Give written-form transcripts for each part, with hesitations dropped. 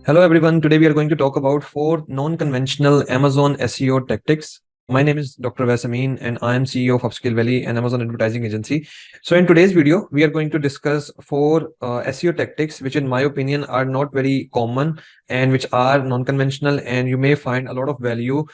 Hello everyone, today we are going to talk about 4 non-conventional Amazon SEO tactics. My name is Dr. Vasamin and I am CEO of Upscale Valley, an Amazon advertising agency. So in today's video, we are going to discuss 4 SEO tactics which in my opinion are not very common and which are non-conventional, and you may find a lot of value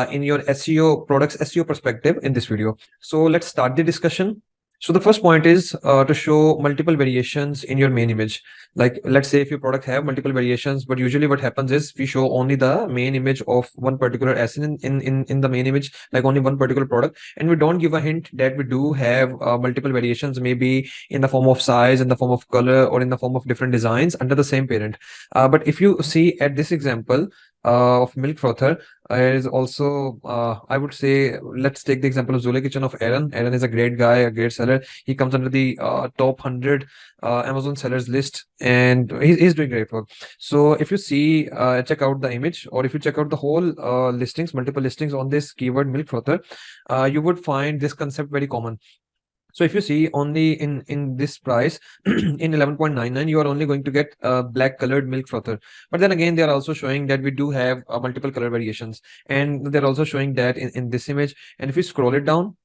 in your SEO products, SEO perspective in this video. So let's start the discussion. So the first point is to show multiple variations in your main image. Like let's say if your product have multiple variations, but usually what happens is we show only the main image of one particular asset in the main image, like only one particular product, and we don't give a hint that we do have multiple variations, maybe in the form of size, in the form of color, or in the form of different designs under the same parent. But if you see at this example of milk frother, is also I would say, let's take the example of Zule Kitchen of Aaron. Aaron is a great guy, a great seller. He comes under the top 100 Amazon sellers list, and he's doing great work. So if you see, check out the image, or if you check out the whole listings, multiple listings on this keyword milk frother, you would find this concept very common. So if you see only in this price in 11.99, you are only going to get black colored milk frother. But then again, they are also showing that we do have multiple color variations, and they're also showing that in this image. And if you scroll it down,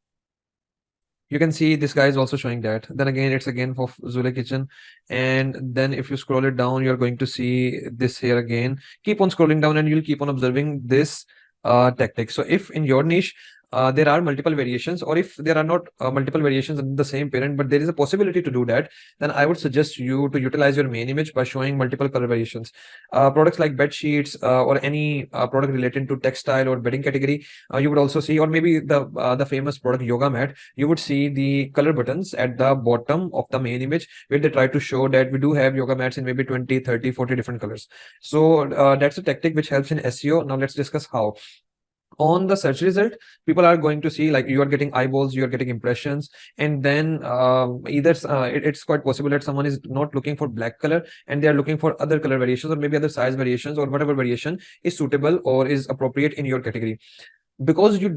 you can see this guy is also showing that. Then again, it's again for Zule Kitchen. And then if you scroll it down, you're going to see this here again. Keep on scrolling down and you'll keep on observing this tactic. So if in your niche there are multiple variations, or if there are not multiple variations in the same parent, but there is a possibility to do that, then I would suggest you to utilize your main image by showing multiple color variations. Products like bed sheets or any product related to textile or bedding category, you would also see, or maybe the famous product yoga mat, you would see the color buttons at the bottom of the main image where they try to show that we do have yoga mats in maybe 20, 30, 40 different colors. So that's a tactic which helps in SEO. Now let's discuss how. On the search result, people are going to see, like, you are getting eyeballs, you are getting impressions, and then either it's quite possible that someone is not looking for black color and they are looking for other color variations, or maybe other size variations, or whatever variation is suitable or is appropriate in your category. Because you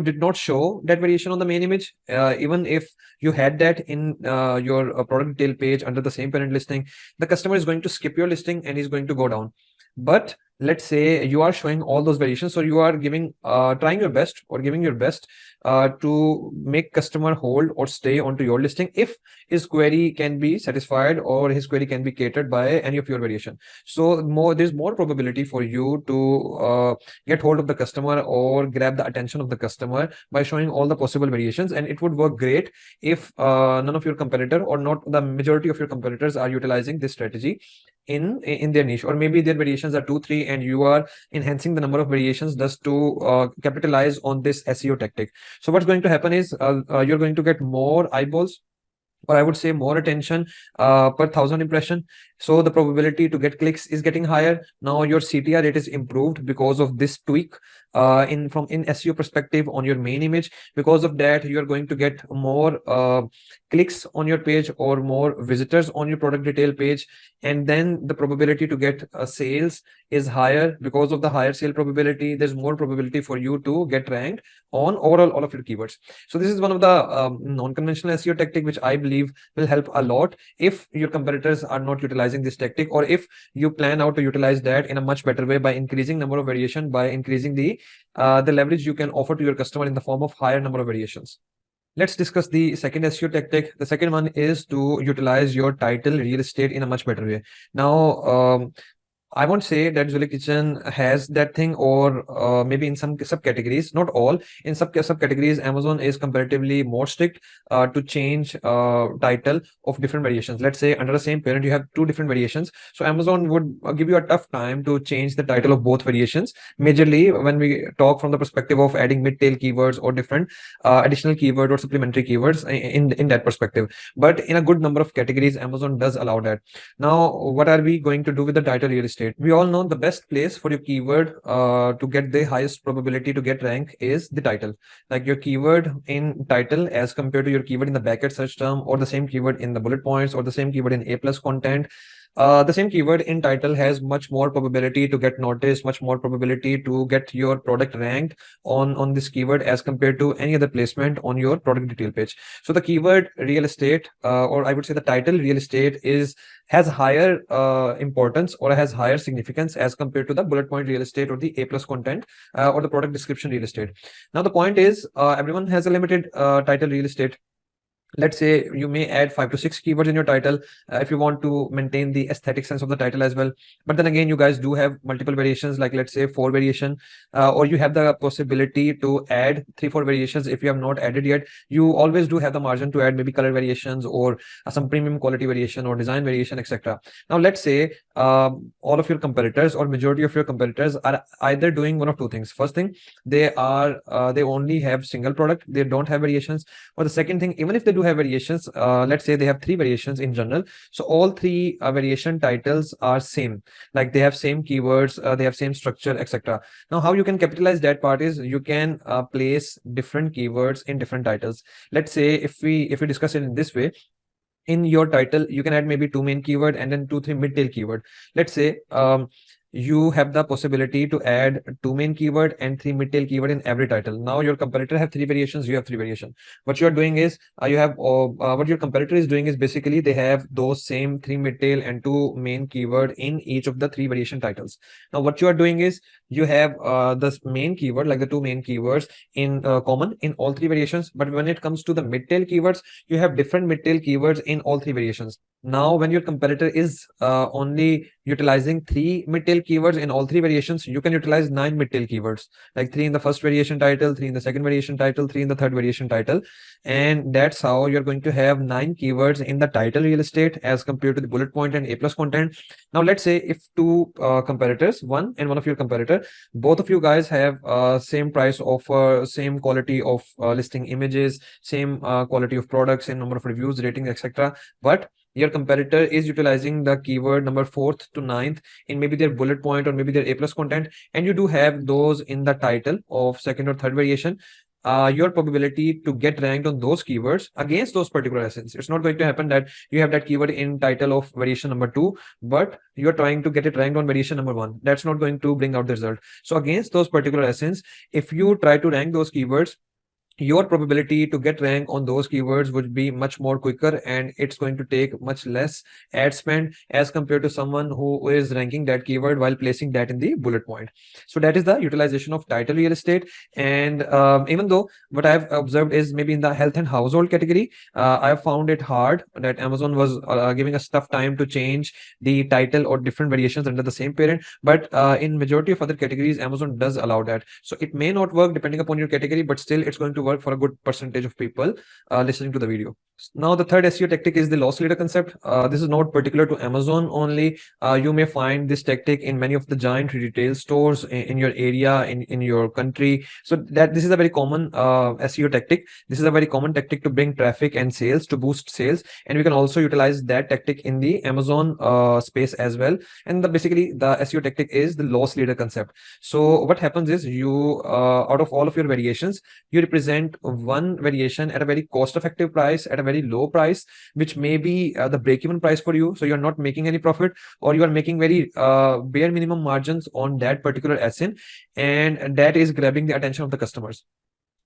did not show that variation on the main image, even if you had that in your product detail page under the same parent listing, the customer is going to skip your listing and is going to go down. But let's say you are showing all those variations, so you are giving trying your best or giving your best to make customer hold or stay onto your listing if his query can be satisfied or his query can be catered by any of your variation. So there's more probability for you to get hold of the customer or grab the attention of the customer by showing all the possible variations. And it would work great if none of your competitor, or not the majority of your competitors, are utilizing this strategy in their niche, or maybe their variations are 2-3 and you are enhancing the number of variations just to capitalize on this SEO tactic. So what's going to happen is you're going to get more eyeballs, or I would say more attention per 1,000 impression. So the probability to get clicks is getting higher. Now your CTR rate is improved because of this tweak in SEO perspective on your main image. Because of that, you are going to get more clicks on your page or more visitors on your product detail page, and then the probability to get sales is higher. Because of the higher sale probability, there's more probability for you to get ranked on overall all of your keywords. So this is one of the non-conventional SEO tactic which I believe will help a lot if your competitors are not utilizing this tactic, or if you plan out to utilize that in a much better way by increasing number of variation, by increasing the leverage you can offer to your customer in the form of higher number of variations. Let's discuss the second SEO tactic. The second one is to utilize your title real estate in a much better way. Now, I won't say that Zule Kitchen has that thing, or maybe in some subcategories, not all. In subcategories, Amazon is comparatively more strict to change title of different variations. Let's say under the same parent, you have 2 different variations. So Amazon would give you a tough time to change the title of both variations. Majorly when we talk from the perspective of adding mid-tail keywords or different additional keyword or supplementary keywords in that perspective. But in a good number of categories, Amazon does allow that. Now, what are we going to do with the title real estate? We all know the best place for your keyword to get the highest probability to get rank is the title. Like your keyword in title as compared to your keyword in the bracket search term, or the same keyword in the bullet points, or the same keyword in A+ content. the same keyword in title has much more probability to get noticed, much more probability to get your product ranked on this keyword as compared to any other placement on your product detail page. So the keyword real estate, or I would say the title real estate, has higher importance or has higher significance as compared to the bullet point real estate or the A plus content or the product description real estate. Now the point is, everyone has a limited title real estate. Let's say you may add 5 to 6 keywords in your title if you want to maintain the aesthetic sense of the title as well. But then again, you guys do have multiple variations, like let's say 4 variation, or you have the possibility to add 3 4 variations. If you have not added yet, you always do have the margin to add maybe color variations or some premium quality variation or design variation, etc. Now let's say all of your competitors or majority of your competitors are either doing one of two things. First thing, they only have single product, they don't have variations. Or the second thing, even if they do have variations, let's say they have 3 variations in general, so all 3 variation titles are same, like they have same keywords, they have same structure, etc. Now how you can capitalize that part is you can place different keywords in different titles. Let's say if we discuss it in this way, in your title you can add maybe 2 main keyword and then 2 3 mid-tail keyword. Let's say you have the possibility to add 2 main keyword and 3 mid-tail keyword in every title. Now your competitor have 3 variations, you have 3 variations. What you are doing is what your competitor is doing is basically they have those same 3 mid-tail and 2 main keyword in each of the 3 variation titles. Now what you are doing is you have this main keyword, like the 2 main keywords in common in all 3 variations, but when it comes to the mid-tail keywords, you have different mid-tail keywords in all 3 variations. Now when your competitor is only utilizing 3 mid-tail keywords in all 3 variations, you can utilize 9 mid-tail keywords, like 3 in the first variation title, 3 in the second variation title, 3 in the third variation title. And that's how you're going to have 9 keywords in the title real estate as compared to the bullet point and A plus content. Now let's say if 2 competitors, one and one of your competitor, both of you guys have same price offer, same quality of listing images, same quality of products, same number of reviews, ratings, etc. But your competitor is utilizing the keyword number 4th to 9th in maybe their bullet point or maybe their A plus content, and you do have those in the title of second or third variation. Your probability to get ranked on those keywords against those particular essence, it's not going to happen that you have that keyword in title of variation number 2, but you're trying to get it ranked on variation number 1. That's not going to bring out the result. So against those particular essence, if you try to rank those keywords, your probability to get rank on those keywords would be much more quicker, and it's going to take much less ad spend as compared to someone who is ranking that keyword while placing that in the bullet point. So that is the utilization of title real estate. And even though what I've observed is maybe in the health and household category, I have found it hard that Amazon was giving us tough time to change the title or different variations under the same parent. But in majority of other categories, Amazon does allow that. So it may not work depending upon your category, but still it's going to work for a good percentage of people listening to the video. Now the third SEO tactic is the loss leader concept. This is not particular to Amazon only. You may find this tactic in many of the giant retail stores in your area, in your country. So that this is a very common SEO tactic. This is a very common tactic to bring traffic and sales, to boost sales, and we can also utilize that tactic in the Amazon space as well. And basically the SEO tactic is the loss leader concept. So what happens is you out of all of your variations, you represent one variation at a very cost effective price, at a very low price, which may be the break-even price for you. So you're not making any profit, or you are making very bare minimum margins on that particular SN, and that is grabbing the attention of the customers.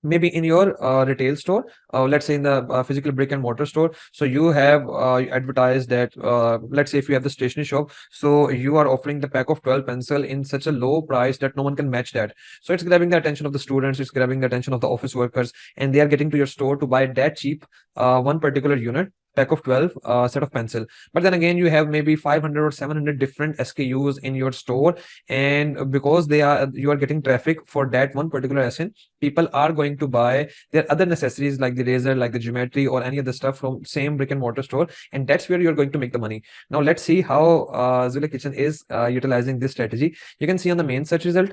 Maybe in your retail store, let's say in the physical brick and mortar store, so you have advertised that let's say if you have the stationery shop, so you are offering the pack of 12 pencil in such a low price that no one can match that. So it's grabbing the attention of the students, it's grabbing the attention of the office workers, and they are getting to your store to buy that cheap one particular unit, pack of 12 set of pencil. But then again, you have maybe 500 or 700 different SKUs in your store, and because you are getting traffic for that one particular SN, people are going to buy their other necessities like the razor, like the geometry, or any other stuff from same brick and mortar store, and that's where you're going to make the money. Now let's see how Zula Kitchen is utilizing this strategy. You can see on the main search result,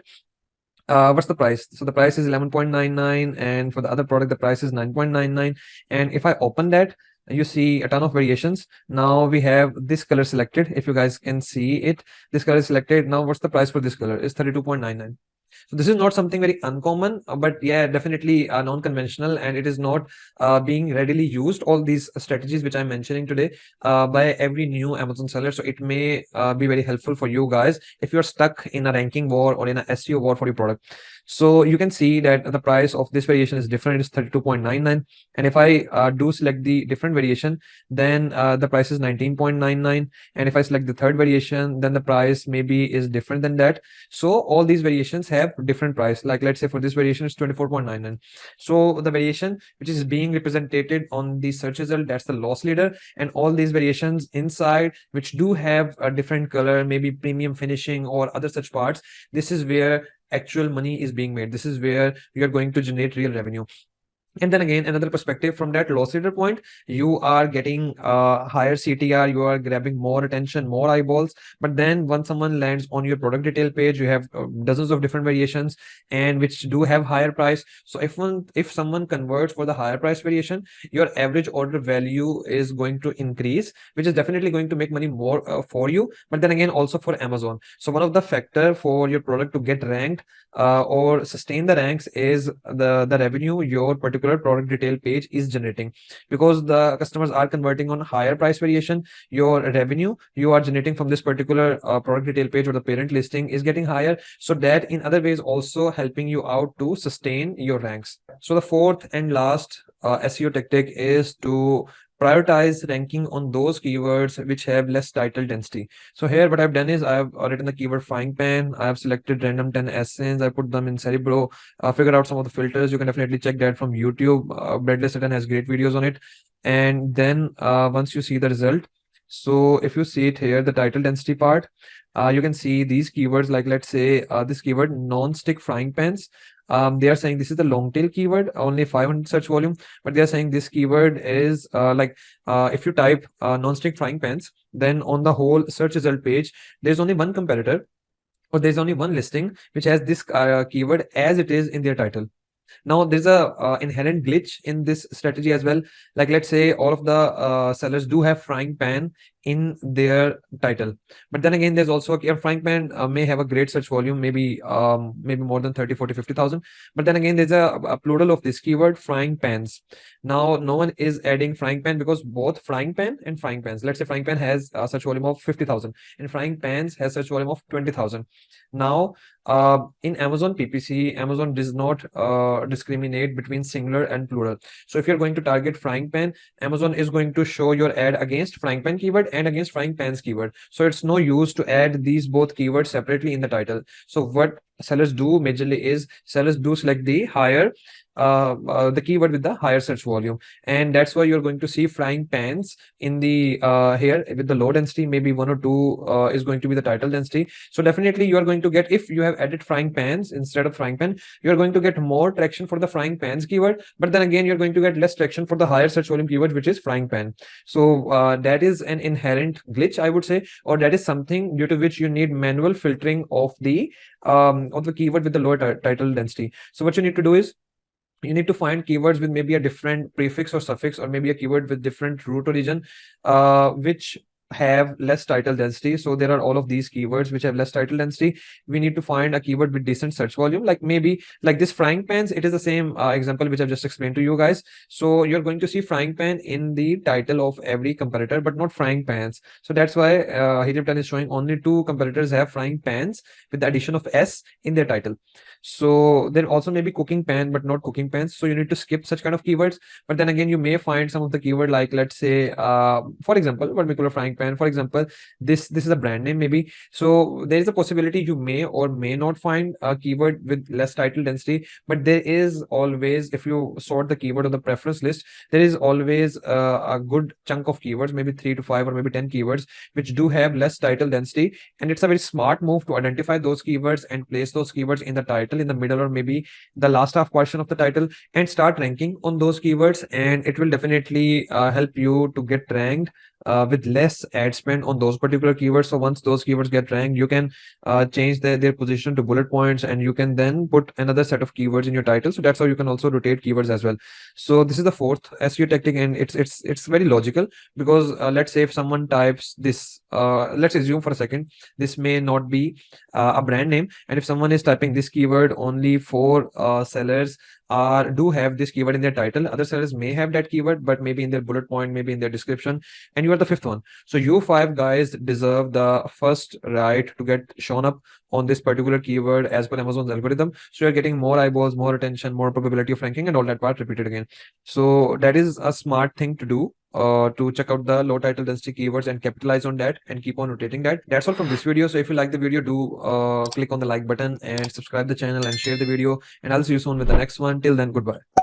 what's the price? So the price is 11.99, and for the other product the price is 9.99. And if I open that, you see a ton of variations. Now we have this color selected. If you guys can see it, this color is selected. Now what's the price for this color? Is 32.99. So this is not something very uncommon, but yeah, definitely non-conventional, and it is not being readily used. All these strategies which I'm mentioning today by every new Amazon seller. So it may be very helpful for you guys if you're stuck in a ranking war or in a SEO war for your product. So you can see that the price of this variation is different. It's 32.99, and if I do select the different variation, then the price is 19.99, and if I select the third variation, then the price maybe is different than that. So all these variations have different price. Like let's say for this variation it's 24.99. So the variation which is being represented on the search result, that's the loss leader, and all these variations inside which do have a different color, maybe premium finishing or other such parts, this is where actual money is being made. This is where you are going to generate real revenue. And then again, another perspective, from that loss leader point, you are getting higher CTR, you are grabbing more attention, more eyeballs. But then once someone lands on your product detail page, you have dozens of different variations and which do have higher price. So if someone converts for the higher price variation, your average order value is going to increase, which is definitely going to make money more for you, but then again also for Amazon. So one of the factor for your product to get ranked or sustain the ranks is the revenue your particular product detail page is generating. Because the customers are converting on higher price variation, your revenue you are generating from this particular product detail page or the parent listing is getting higher. So that in other ways also helping you out to sustain your ranks. So the fourth and last SEO tactic is to prioritize ranking on those keywords which have less title density. So here what I've done is I've written the keyword frying pan. I've selected random 10 SNs. I put them in Cerebro, figured out some of the filters. You can definitely check that from YouTube. Breadless Satan has great videos on it. And then once you see the result, so if you see it here, the title density part, you can see these keywords, like let's say this keyword non-stick frying pans. They are saying this is the long tail keyword, only 500 search volume, but they are saying this keyword is if you type non-stick frying pans, then on the whole search result page, there's only one competitor or there's only one listing which has this keyword as it is in their title. Now there's a inherent glitch in this strategy as well. Like let's say all of the sellers do have frying pan in their title, but then again there's also a frying pan may have a great search volume, maybe more than 30, 40, 50,000. But then again there's a plural of this keyword frying pans. Now no one is adding frying pan because both frying pan and frying pans, let's say frying pan has a search volume of 50,000 and frying pans has search volume of 20,000. Now in Amazon PPC, Amazon does not discriminate between singular and plural. So if you're going to target frying pan, Amazon is going to show your ad against frying pan keyword and against frying pans keyword. So it's no use to add these both keywords separately in the title. So what sellers do majorly is sellers do select the higher the keyword with the higher search volume, and that's why you're going to see frying pans in the here with the low density, maybe 1 or 2 is going to be the title density. So definitely you are going to get, if you have added frying pans instead of frying pan, you're going to get more traction for the frying pans keyword, but then again you're going to get less traction for the higher search volume keyword, which is frying pan. So that is an inherent glitch, I would say, or that is something due to which you need manual filtering of the keyword with the lower title density. So what you need to do is you need to find keywords with maybe a different prefix or suffix, or maybe a keyword with different root origin, which have less title density. So there are all of these keywords which have less title density. We need to find a keyword with decent search volume, like maybe like this frying pans. It is the same example which I've just explained to you guys. So you're going to see frying pan in the title of every competitor, but not frying pans. So that's why Helium 10 is showing only 2 competitors have frying pans with the addition of S in their title. So there also may be cooking pan, but not cooking pans. So you need to skip such kind of keywords. But then again, you may find some of the keyword, like let's say, for example, what we call a frying pan. For example, this is a brand name maybe. So there is a possibility you may or may not find a keyword with less title density. But there is always, if you sort the keyword on the preference list, there is always a good chunk of keywords, maybe 3 to 5 or maybe 10 keywords, which do have less title density. And it's a very smart move to identify those keywords and place those keywords in the title, in the middle, or maybe the last half portion of the title, and start ranking on those keywords. And it will definitely help you to get ranked with less ad spend on those particular keywords. So once those keywords get ranked, you can change their position to bullet points, and you can then put another set of keywords in your title. So that's how you can also rotate keywords as well. So this is the fourth SEO tactic, and it's very logical, because let's say if someone types this, let's assume for a second this may not be a brand name, and if someone is typing this keyword, only 4 sellers do have this keyword in their title. Other sellers may have that keyword, but maybe in their bullet point, maybe in their description, and you are the fifth one. So you 5 guys deserve the first right to get shown up on this particular keyword as per Amazon's algorithm. So you're getting more eyeballs, more attention, more probability of ranking, and all that part repeated again. So that is a smart thing to do, to check out the low title density keywords and capitalize on that and keep on rotating that. That's all from this video. So if you like the video, do click on the like button and subscribe the channel and share the video, and I'll see you soon with the next one. Till then, goodbye.